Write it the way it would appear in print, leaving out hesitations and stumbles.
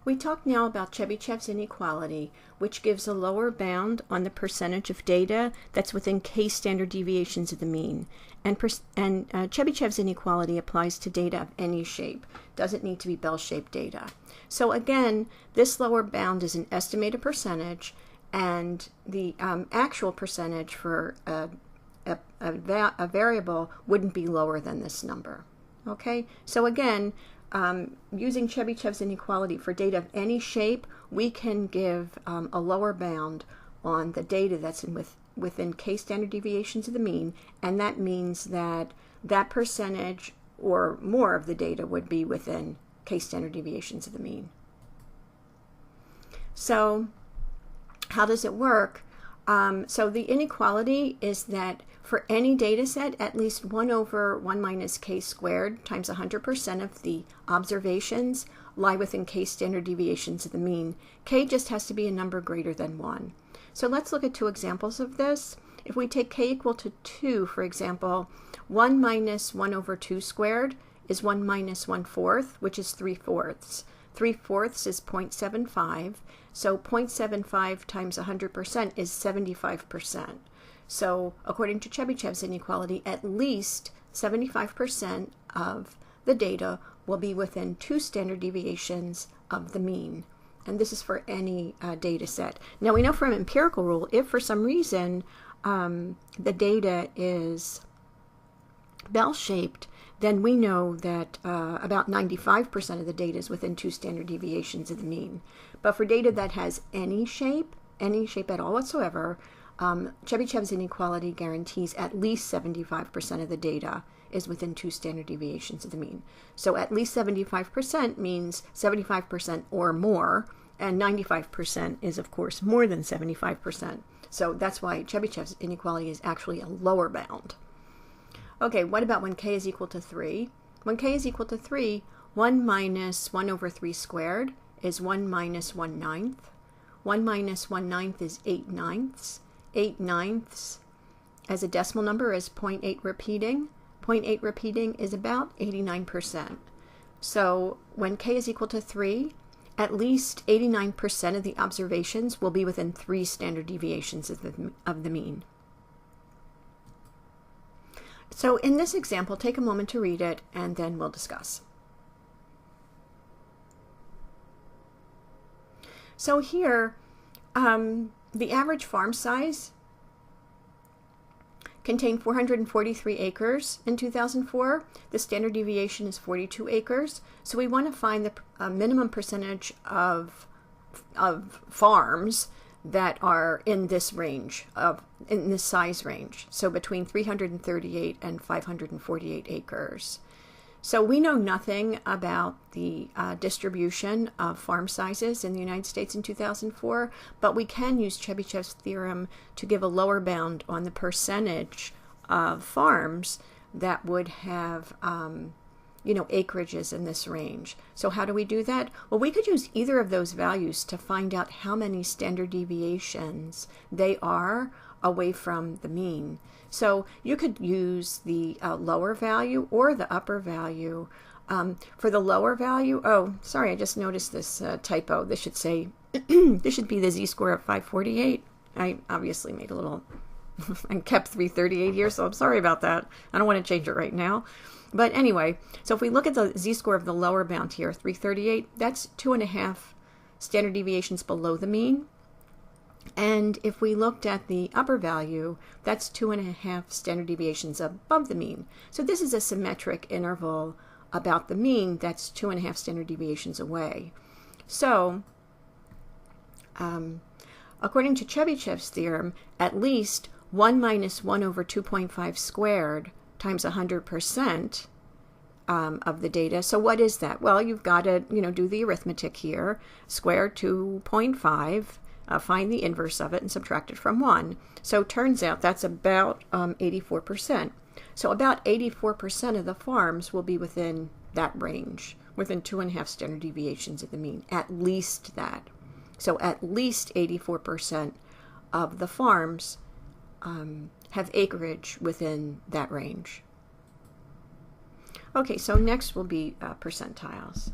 We talk now about Chebyshev's inequality, which gives a lower bound on the percentage of data that's within k-standard deviations of the mean. And Chebyshev's inequality applies to data of any shape. Doesn't need to be bell-shaped data. So again, this lower bound is an estimated percentage, and the actual percentage for a variable wouldn't be lower than this number. Okay, so again, using Chebyshev's inequality for data of any shape, we can give a lower bound on the data that's within k-standard deviations of the mean, and that means that that percentage or more of the data would be within k-standard deviations of the mean. So how does it work? So the inequality is that for any data set, at least 1 over 1 minus k squared times 100% of the observations lie within k-standard deviations of the mean. K just has to be a number greater than 1. So let's look at two examples of this. If we take k equal to 2, for example, 1 minus 1 over 2 squared is 1 minus 1/4, which is 3/4. 3/4 is 0.75, so 0.75 times 100% is 75%. So according to Chebyshev's inequality, at least 75% of the data will be within 2 standard deviations of the mean. And this is for any data set. Now we know from empirical rule, if for some reason the data is bell-shaped, then we know that about 95% of the data is within 2 standard deviations of the mean. But for data that has any shape at all whatsoever, Chebyshev's inequality guarantees at least 75% of the data is within 2 standard deviations of the mean. So at least 75% means 75% or more, and 95% is, of course, more than 75%. So that's why Chebyshev's inequality is actually a lower bound. Okay, what about when k is equal to 3? When k is equal to 3, 1 minus 1 over 3 squared is 1 minus 1/9. 1 minus 1/9 is 8/9. 8/9 as a decimal number is 0.8 repeating. 0.8 repeating is about 89%. So when k is equal to 3, at least 89% of the observations will be within 3 standard deviations of the mean. So in this example, take a moment to read it, and then we'll discuss. So here, the average farm size contained 443 acres in 2004. The standard deviation is 42 acres. So we want to find the minimum percentage of farms that are in this range, in this size range, so between 338 and 548 acres. So we know nothing about the distribution of farm sizes in the United States in 2004, but we can use Chebyshev's theorem to give a lower bound on the percentage of farms that would have acreages in this range. So how do we do that? Well, we could use either of those values to find out how many standard deviations they are away from the mean. So you could use the lower value or the upper value. For the lower value, oh, sorry, I just noticed this typo. This should say, this should be the z-score of 548. I obviously made a little, and kept 338 here, so I'm sorry about that. I don't want to change it right now. But anyway, so if we look at the z-score of the lower bound here, 338, that's 2.5 standard deviations below the mean. And if we looked at the upper value, that's 2.5 standard deviations above the mean. So this is a symmetric interval about the mean that's 2.5 standard deviations away. So according to Chebyshev's theorem, at least 1 minus 1 over 2.5 squared times 100% of the data. So what is that? Well, you've got to do the arithmetic here. Square 2.5, find the inverse of it, and subtract it from 1. So it turns out that's about 84%. So about 84% of the farms will be within that range, within 2.5 standard deviations of the mean, at least that. So at least 84% of the farms have acreage within that range. Okay, so next will be percentiles.